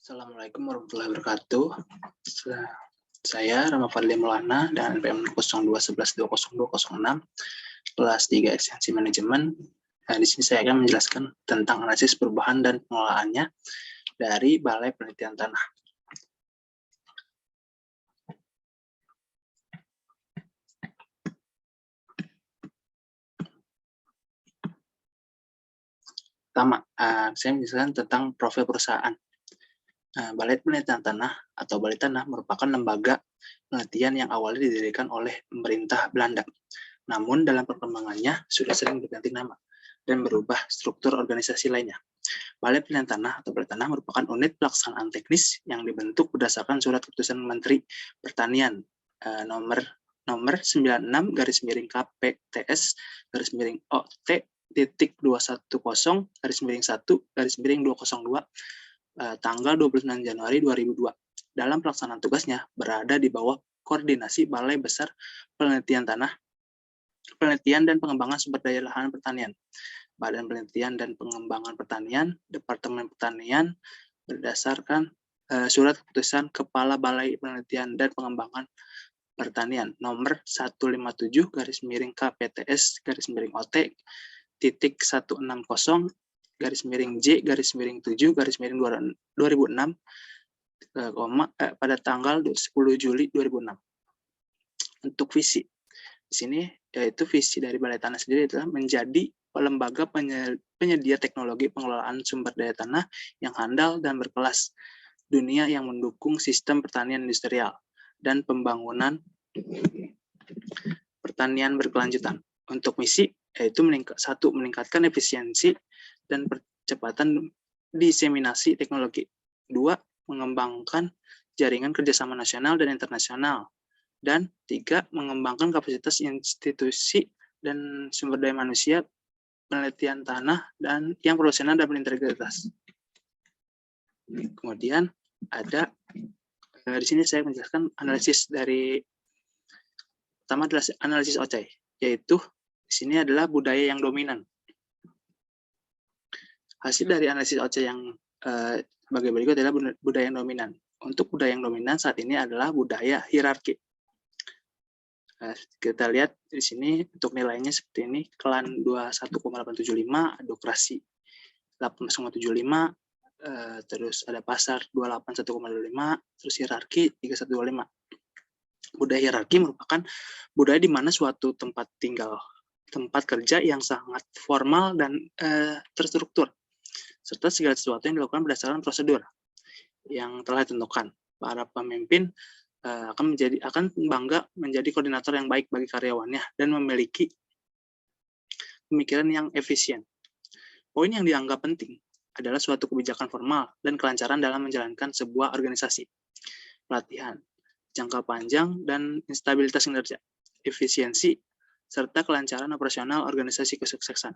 Assalamualaikum warahmatullahi wabarakatuh. Saya Rama Fadli Maulana dan NPM 0211202006 kelas 3 Ekstensi Manajemen. Nah, di sini saya akan menjelaskan tentang analisis perubahan dan pengelolaannya dari Balai Penelitian Tanah. Pertama, saya menjelaskan tentang profil perusahaan. Balai Penelitian Tanah atau Balai Tanah merupakan lembaga penelitian yang awalnya didirikan oleh pemerintah Belanda. Namun dalam perkembangannya sudah sering berganti nama dan berubah struktur organisasi lainnya. Balai Penelitian Tanah atau Balai Tanah merupakan unit pelaksanaan teknis yang dibentuk berdasarkan surat keputusan Menteri Pertanian nomor 96 KPTS OT titik 210 1/202 tanggal 29 Januari 2002. Dalam pelaksanaan tugasnya berada di bawah koordinasi Balai Besar Penelitian Tanah, Penelitian dan Pengembangan Sumber Daya Lahan Pertanian, Badan Penelitian dan Pengembangan Pertanian, Departemen Pertanian, berdasarkan surat keputusan Kepala Balai Penelitian dan Pengembangan Pertanian nomor 157 KPTS OT titik 160 J/7/2006 pada tanggal 10 Juli 2006. Untuk visi di sini yaitu visi dari Balai Tanah sendiri adalah menjadi lembaga penyedia teknologi pengelolaan sumber daya tanah yang handal dan berkelas dunia yang mendukung sistem pertanian industrial dan pembangunan pertanian berkelanjutan. Untuk misi yaitu meningkatkan efisiensi dan percepatan diseminasi teknologi. 2. Mengembangkan jaringan kerjasama nasional dan internasional. Dan 3. Mengembangkan kapasitas institusi dan sumber daya manusia penelitian tanah dan yang profesional dan berintegritas. Kemudian ada di sini saya menjelaskan analisis dari pertama adalah analisis OCAI, yaitu di sini adalah budaya yang dominan. Hasil dari analisis OCAI yang sebagai berikut adalah budaya yang dominan. Untuk budaya yang dominan saat ini adalah budaya hierarki. Kita lihat di sini untuk nilainya seperti ini: klan 21,875, adokrasi 18,75, terus ada pasar 281,25, terus hierarki 3125. Budaya hierarki merupakan budaya di mana suatu tempat kerja yang sangat formal dan terstruktur, serta segala sesuatu yang dilakukan berdasarkan prosedur yang telah ditentukan. Para pemimpin akan bangga menjadi koordinator yang baik bagi karyawannya dan memiliki pemikiran yang efisien. Poin yang dianggap penting adalah suatu kebijakan formal dan kelancaran dalam menjalankan sebuah organisasi, pelatihan, jangka panjang, dan instabilitas kinerja, efisiensi, serta kelancaran operasional organisasi kesuksesan.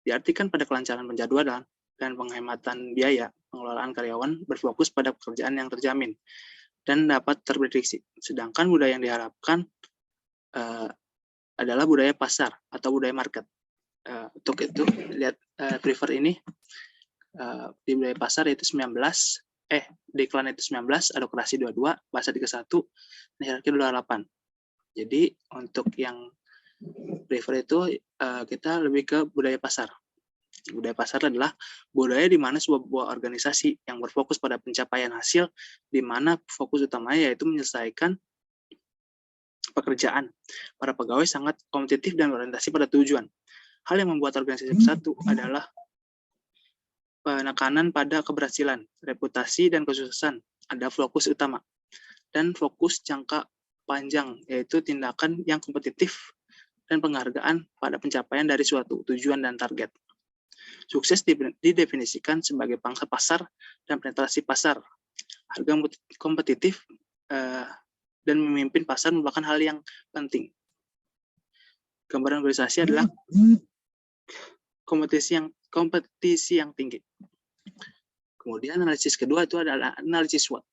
Diartikan pada kelancaran penjadwalan dan penghematan biaya, pengelolaan karyawan berfokus pada pekerjaan yang terjamin dan dapat terprediksi. Sedangkan budaya yang diharapkan adalah budaya pasar atau budaya market. Untuk itu, lihat prefer ini di budaya pasar yaitu di klan itu 19, adokrasi 22, bahasa 31, dan hierarki 28. Jadi untuk yang prefer itu kita lebih ke budaya pasar. Budaya pasar adalah budaya di mana sebuah organisasi yang berfokus pada pencapaian hasil, di mana fokus utamanya yaitu menyelesaikan pekerjaan. Para pegawai sangat kompetitif dan berorientasi pada tujuan. Hal yang membuat organisasi bersatu adalah penekanan pada keberhasilan, reputasi, dan kesuksesan. Ada fokus utama dan fokus jangka panjang, yaitu tindakan yang kompetitif dan penghargaan pada pencapaian dari suatu tujuan dan target. Sukses didefinisikan sebagai pangsa pasar dan penetrasi pasar. Harga kompetitif dan memimpin pasar merupakan hal yang penting. Gambaran organisasi adalah kompetisi yang tinggi. Kemudian analisis kedua itu adalah analisis SWOT.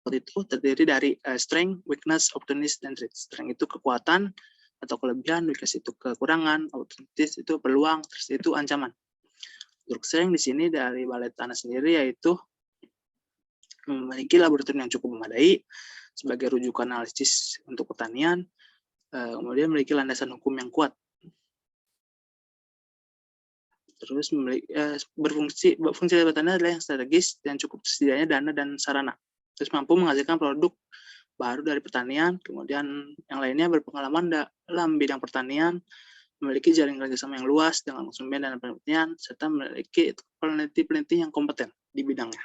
SWOT itu terdiri dari strength, weakness, opportunity, dan threat. Strength itu kekuatan atau kelebihan, weakness itu kekurangan, opportunity itu peluang, threat itu ancaman. Struktur yang di sini dari Balai Tanah sendiri yaitu memiliki laboratorium yang cukup memadai sebagai rujukan analisis untuk pertanian, kemudian memiliki landasan hukum yang kuat. Terus fungsi pertanian adalah yang strategis dan cukup tersedianya dana dan sarana. Terus mampu menghasilkan produk baru dari pertanian, kemudian yang lainnya berpengalaman dalam bidang pertanian, memiliki jaringan kerjasama yang luas dengan konsumen dan penelitian, serta memiliki peneliti-peneliti yang kompeten di bidangnya.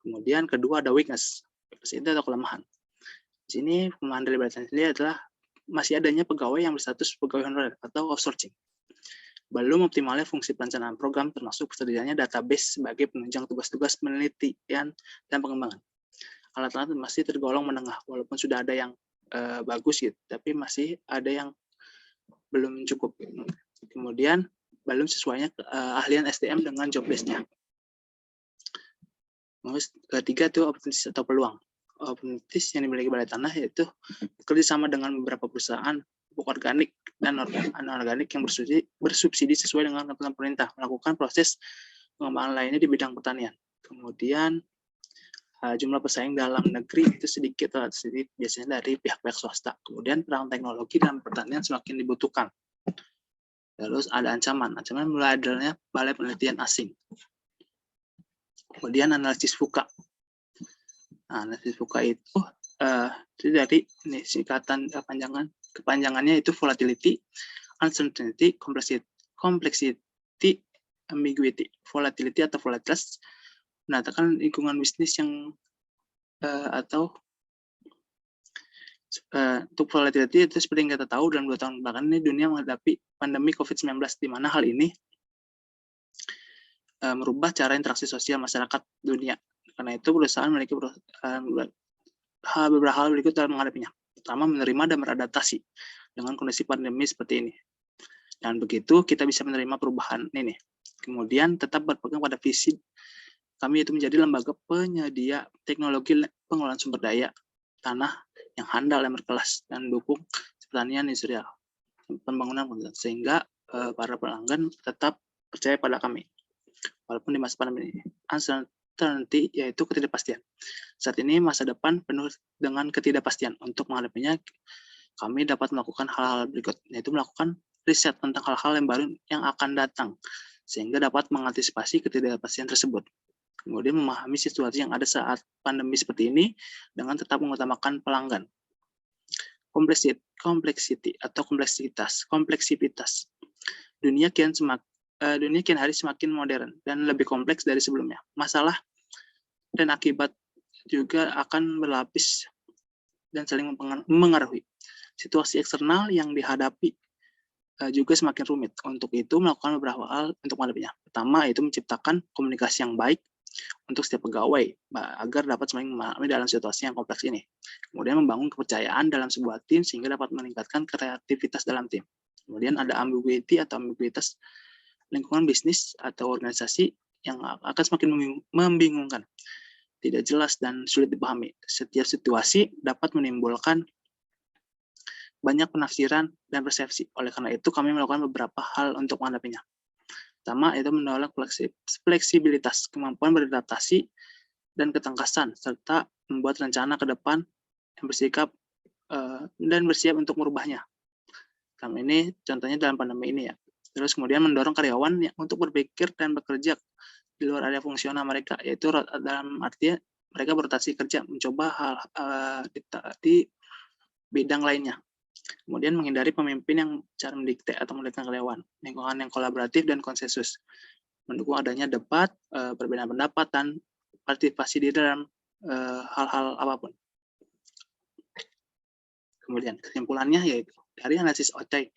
Kemudian kedua ada weakness itu atau kelemahan. Di sini kelemahan dari Balai Tanah sendiri adalah masih adanya pegawai yang berstatus pegawai honorer atau outsourcing. Belum optimalnya fungsi perencanaan program termasuk tersedianya database sebagai penunjang tugas-tugas penelitian dan pengembangan. Alat-alat masih tergolong menengah, walaupun sudah ada yang bagus gitu, tapi masih ada yang belum cukup. Kemudian belum sesuainya ahlian SDM dengan job desk-nya. Ketiga itu opportunities atau peluang. Opportunities yang dimiliki Balai Tanah yaitu kerjasama dengan beberapa perusahaan pupuk organik dan anorganik yang bersubsidi sesuai dengan ketentuan pemerintah, melakukan proses pengembangan lainnya di bidang pertanian. Kemudian jumlah pesaing dalam negeri itu sedikit biasanya dari pihak-pihak swasta. Kemudian perang teknologi dalam pertanian semakin dibutuhkan. Terus ada ancaman mulai adanya balai penelitian asing. Kemudian analisis VUCA. Analisis VUCA itu dari ini singkatan kepanjangannya itu volatility, uncertainty, complexity, ambiguity. Volatility atau volatile menandakan lingkungan bisnis yang untuk volatility itu seperti yang kita tahu dalam 2 tahun belakangan ini dunia menghadapi pandemi COVID-19 di mana hal ini merubah cara interaksi sosial masyarakat dunia. Karena itu perusahaan memiliki beberapa hal berikut dalam menghadapinya. Pertama, menerima dan beradaptasi dengan kondisi pandemi seperti ini. Dan begitu kita bisa menerima perubahan ini. Kemudian tetap berpegang pada visi kami itu menjadi lembaga penyedia teknologi pengelolaan sumber daya tanah yang handal dan berkelas dan dukung pertanian industrial pembangunan sehingga para pelanggan tetap percaya pada kami walaupun di masa pandemi ini. Uncertainty yaitu ketidakpastian. Saat ini masa depan penuh dengan ketidakpastian. Untuk menghadapinya kami dapat melakukan hal-hal berikut, yaitu melakukan riset tentang hal-hal yang baru yang akan datang sehingga dapat mengantisipasi ketidakpastian tersebut. Kemudian memahami situasi yang ada saat pandemi seperti ini dengan tetap mengutamakan pelanggan. Kompleksiti atau kompleksitas. Dunia kian hari semakin modern dan lebih kompleks dari sebelumnya. Masalah dan akibat juga akan berlapis dan saling mempengaruhi. Situasi eksternal yang dihadapi juga semakin rumit. Untuk itu melakukan beberapa hal untuk menghadapinya. Pertama, yaitu menciptakan komunikasi yang baik untuk setiap pegawai agar dapat saling memahami dalam situasi yang kompleks ini. Kemudian membangun kepercayaan dalam sebuah tim sehingga dapat meningkatkan kreativitas dalam tim. Kemudian ada ambiguity atau ambiguitas lingkungan bisnis atau organisasi yang akan semakin membingungkan, tidak jelas dan sulit dipahami. Setiap situasi dapat menimbulkan banyak penafsiran dan persepsi. Oleh karena itu kami melakukan beberapa hal untuk menghadapinya. Pertama, itu menolak fleksibilitas, kemampuan beradaptasi, dan ketangkasan, serta membuat rencana ke depan yang bersikap dan bersiap untuk merubahnya. Kami ini contohnya dalam pandemi ini ya. Terus kemudian mendorong karyawan untuk berpikir dan bekerja di luar area fungsional mereka, yaitu dalam arti mereka berotasi kerja, mencoba hal di bidang lainnya. Kemudian menghindari pemimpin yang cara mendikte atau mendekatkan karyawan, lingkungan yang kolaboratif dan konsensus, mendukung adanya debat, perbedaan pendapat, dan partisipasi di dalam hal-hal apapun. Kemudian kesimpulannya yaitu dari analisis OCAI,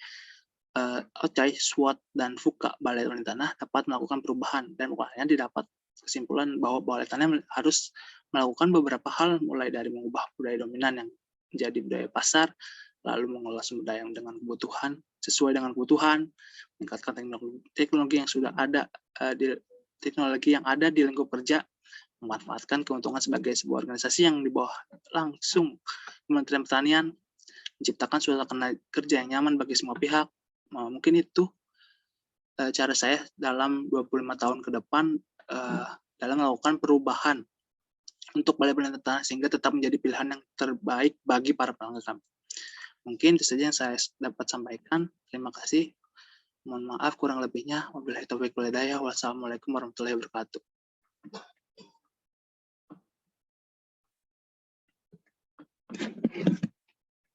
SWOT, dan VUCA Balai Tanah dapat melakukan perubahan dan makanya didapat kesimpulan bahwa Balai Tanah harus melakukan beberapa hal mulai dari mengubah budaya dominan yang menjadi budaya pasar, lalu mengelola sumber daya dengan kebutuhan sesuai dengan kebutuhan, meningkatkan teknologi yang sudah ada teknologi yang ada di lingkup kerja, memanfaatkan keuntungan sebagai sebuah organisasi yang di bawah langsung Kementerian Pertanian, menciptakan suasana kerja yang nyaman bagi semua pihak. Mungkin itu cara saya dalam 25 tahun ke depan dalam melakukan perubahan untuk balai penelitian tanah sehingga tetap menjadi pilihan yang terbaik bagi para pelanggan kami. Mungkin itu saja yang saya dapat sampaikan. Terima kasih. Mohon maaf kurang lebihnya. Wabillahi taufiq wal hidayah. Wassalamualaikum warahmatullahi wabarakatuh.